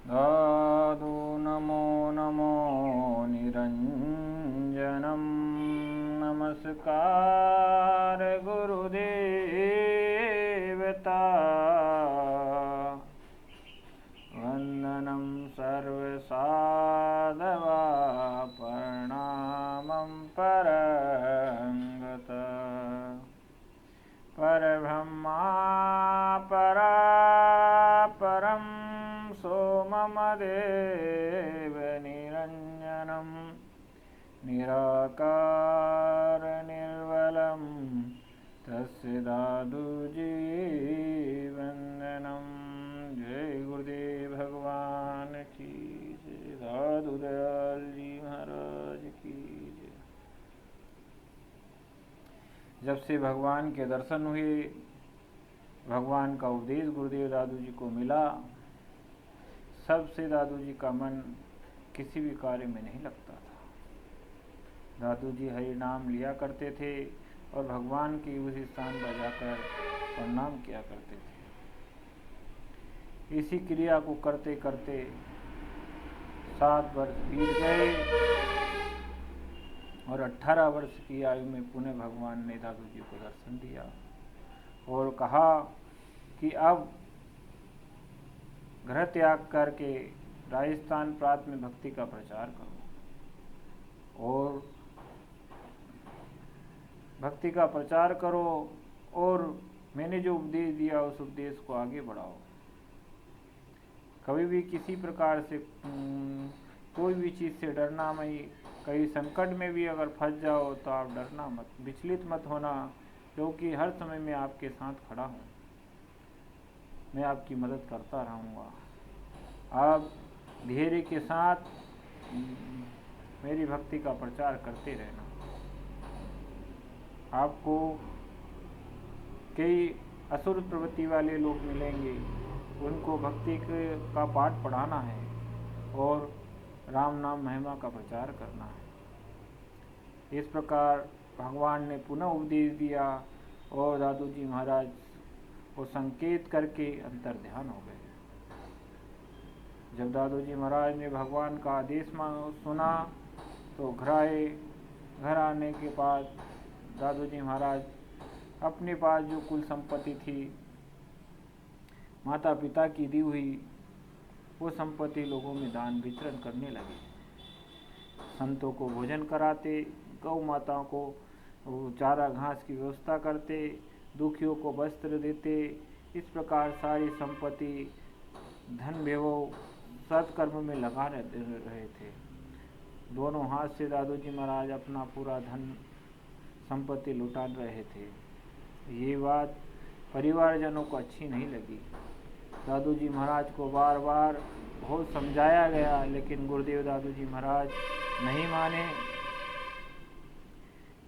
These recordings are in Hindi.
साधु नमो नमो निरञ्जनं नमस्कार गुरुदेवता वन्दनं सर्वसाधवा प्रणामं परङ्गत परब्रह्मा परापरं सोममदेव निरञ्जनं निराकार निर्मलं तस्य दादुजीवन्दनं। जय गुरुदेव भगवान की जय, दादू दयाल जी महाराज की जय। जब से भगवान के दर्शन हुए, भगवान का उपदेश गुरुदेव दादू जी को मिला, सबसे दादू जी का मन किसी भी कार्य में नहीं लगता था। दादू जी हरि नाम लिया करते थे और भगवान की उस स्थान पर जाकर प्रणाम किया करते थे। इसी क्रिया को करते करते 7 वर्ष बीत गए और 18 वर्ष की आयु में पुनः भगवान ने दादू जी को दर्शन दिया और कहा कि अब गृह त्याग करके राजस्थान प्रांत में भक्ति का प्रचार करो और भक्ति का प्रचार करो और मैंने जो उपदेश दिया उस उपदेश को आगे बढ़ाओ। कभी भी किसी प्रकार से कोई भी चीज़ से डरना नहीं। कहीं संकट में भी अगर फंस जाओ तो आप डरना मत, विचलित मत होना, क्योंकि हर समय मैं आपके साथ खड़ा हूँ, मैं आपकी मदद करता रहूँगा। आप धैर्य के साथ मेरी भक्ति का प्रचार करते रहना। आपको कई असुर प्रवृत्ति वाले लोग मिलेंगे, उनको भक्ति का पाठ पढ़ाना है और राम नाम महिमा का प्रचार करना है। इस प्रकार भगवान ने पुनः उपदेश दिया और दादू जी महाराज को संकेत करके अंतर ध्यान हो गए। जब दादू जी महाराज ने भगवान का आदेश सुना तो घर आए। घर आने के बाद दादू जी महाराज अपने पास जो कुल संपत्ति थी माता पिता की दी हुई, वो संपत्ति लोगों में दान वितरण करने लगे। संतों को भोजन कराते, गौ माताओं को चारा घास की व्यवस्था करते, दुखियों को वस्त्र देते। इस प्रकार सारी संपत्ति धन वैभव सत्कर्म में लगा रहे थे। दोनों हाथ से दादू जी महाराज अपना पूरा धन संपत्ति लुटा रहे थे। ये बात परिवारजनों को अच्छी नहीं लगी। दादू जी महाराज को बार बार बहुत समझाया गया, लेकिन गुरुदेव दादू जी महाराज नहीं माने।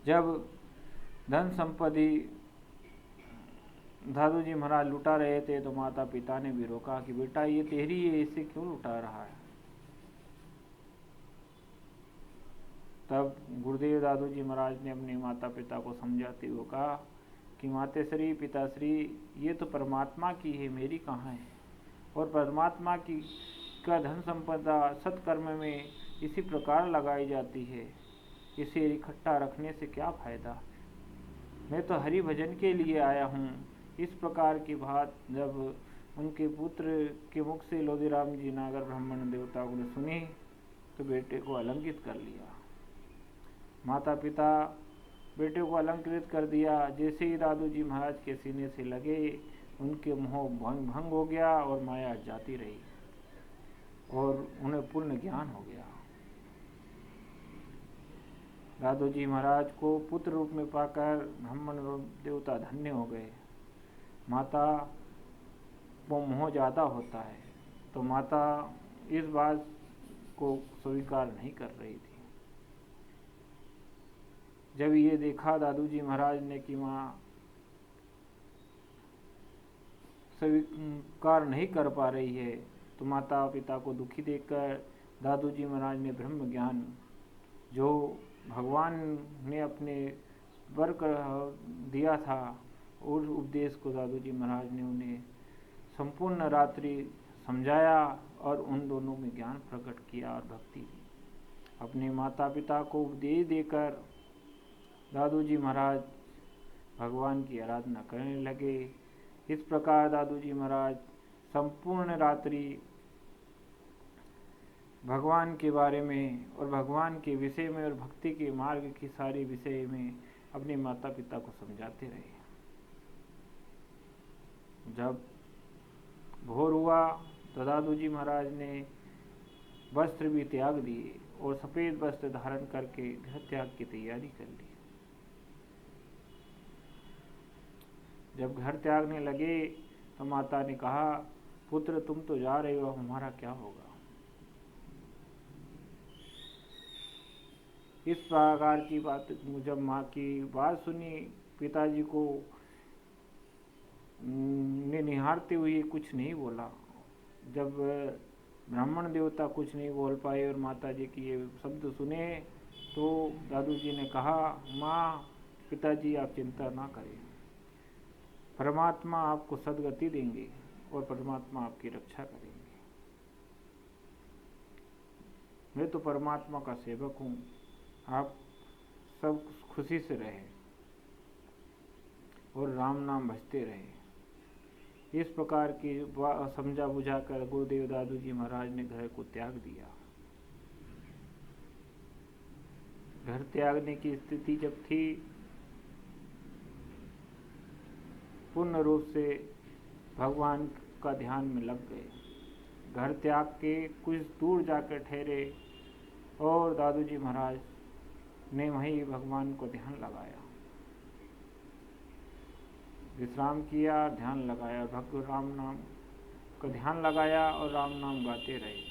जब धन संपत्ति दादू जी महाराज लुटा रहे थे तो माता पिता ने भी रोका कि बेटा ये तेरी है, इसे क्यों लुटा रहा है। तब गुरुदेव दादू जी महाराज ने अपने माता पिता को समझाते हुए कहा कि माताश्री पिताश्री, ये तो परमात्मा की है, मेरी कहाँ है। और परमात्मा की का धन संपदा सत्कर्म में इसी प्रकार लगाई जाती है, इसे इकट्ठा रखने से क्या फायदा। मैं तो हरि भजन के लिए आया हूँ। इस प्रकार की बात जब उनके पुत्र के मुख से लोधीराम जी नागर ब्राह्मण देवताओं ने सुनी तो बेटे को अलंकित कर लिया। माता पिता बेटे को अलंकृत कर दिया। जैसे ही दादू जी महाराज के सीने से लगे, उनके मोह भंग हो गया और माया जाती रही और उन्हें पूर्ण ज्ञान हो गया। दादू जी महाराज को पुत्र रूप में पाकर ब्राह्मण देवता धन्य हो गए। माता को मोह ज़्यादा होता है तो माता इस बात को स्वीकार नहीं कर रही थी। जब ये देखा दादू जी महाराज ने कि माँ स्वीकार नहीं कर पा रही है, तो माता पिता को दुखी देखकर दादू जी महाराज ने ब्रह्म ज्ञान जो भगवान ने अपने वर्क दिया था, उस उपदेश को दादू जी महाराज ने उन्हें संपूर्ण रात्रि समझाया और उन दोनों में ज्ञान प्रकट किया और भक्ति दी। अपने माता पिता को उपदेश देकर दादू जी महाराज भगवान की आराधना करने लगे। इस प्रकार दादू जी महाराज संपूर्ण रात्रि भगवान के बारे में और भगवान के विषय में और भक्ति के मार्ग की सारी विषय में अपने माता पिता को समझाते रहे। जब भोर हुआ तो दादू जी महाराज ने वस्त्र भी त्याग दिए और सफ़ेद वस्त्र धारण करके घर त्याग की तैयारी कर ली। जब घर त्यागने लगे तो माता ने कहा, पुत्र तुम तो जा रहे हो, हमारा क्या होगा। इस प्रकार की बात जब माँ की बात सुनी, पिताजी को ने निहारते हुए कुछ नहीं बोला। जब ब्राह्मण देवता कुछ नहीं बोल पाए और माता जी की ये शब्द सुने तो दादू जी ने कहा, माँ पिताजी आप चिंता ना करें, परमात्मा आपको सद्गति देंगे और परमात्मा आपकी रक्षा करेंगे। मैं तो परमात्मा का सेवक हूँ, आप सब खुशी से रहे और राम नाम भजते रहे। इस प्रकार की समझा बुझा कर गुरुदेव दादू जी महाराज ने घर को त्याग दिया। घर त्यागने की स्थिति जब थी, पूर्ण रूप से भगवान का ध्यान में लग गए। घर त्याग के कुछ दूर जाकर ठहरे और दादू जी महाराज ने वहीं भगवान को ध्यान लगाया, विश्राम किया, ध्यान लगाया, भगवान राम नाम का ध्यान लगाया और राम नाम गाते रहे।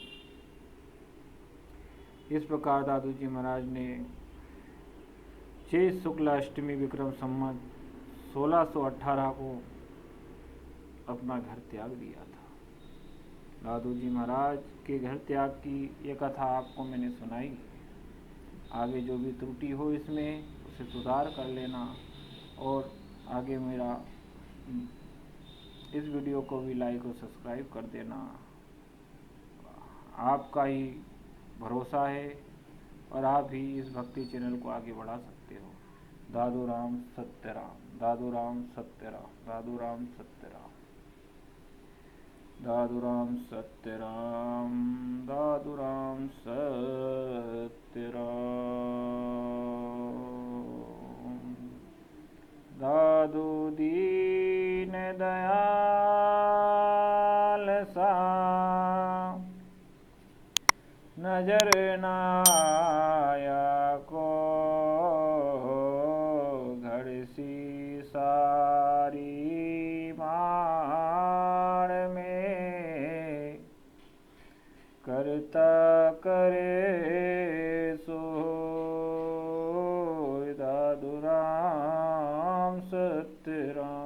इस प्रकार दादू जी महाराज ने चैत शुक्ल अष्टमी विक्रम संवत 1618 को अपना घर त्याग दिया था। दादू जी महाराज के घर त्याग की ये कथा आपको मैंने सुनाई। आगे जो भी त्रुटि हो इसमें उसे सुधार कर लेना और आगे मेरा इस वीडियो को भी लाइक और सब्सक्राइब कर देना। आपका ही भरोसा है और आप ही इस भक्ति चैनल को आगे बढ़ा सकते हो। दादू राम सत्य राम, दादू राम सत्य राम, दादू राम सत्य राम, दादू राम सत्य राम, दादू राम सत्य राम। दादू दीन दयाल सा नजर नाया को, घर सी सारी मार में करता करे सो। दादू राम सत्य राम।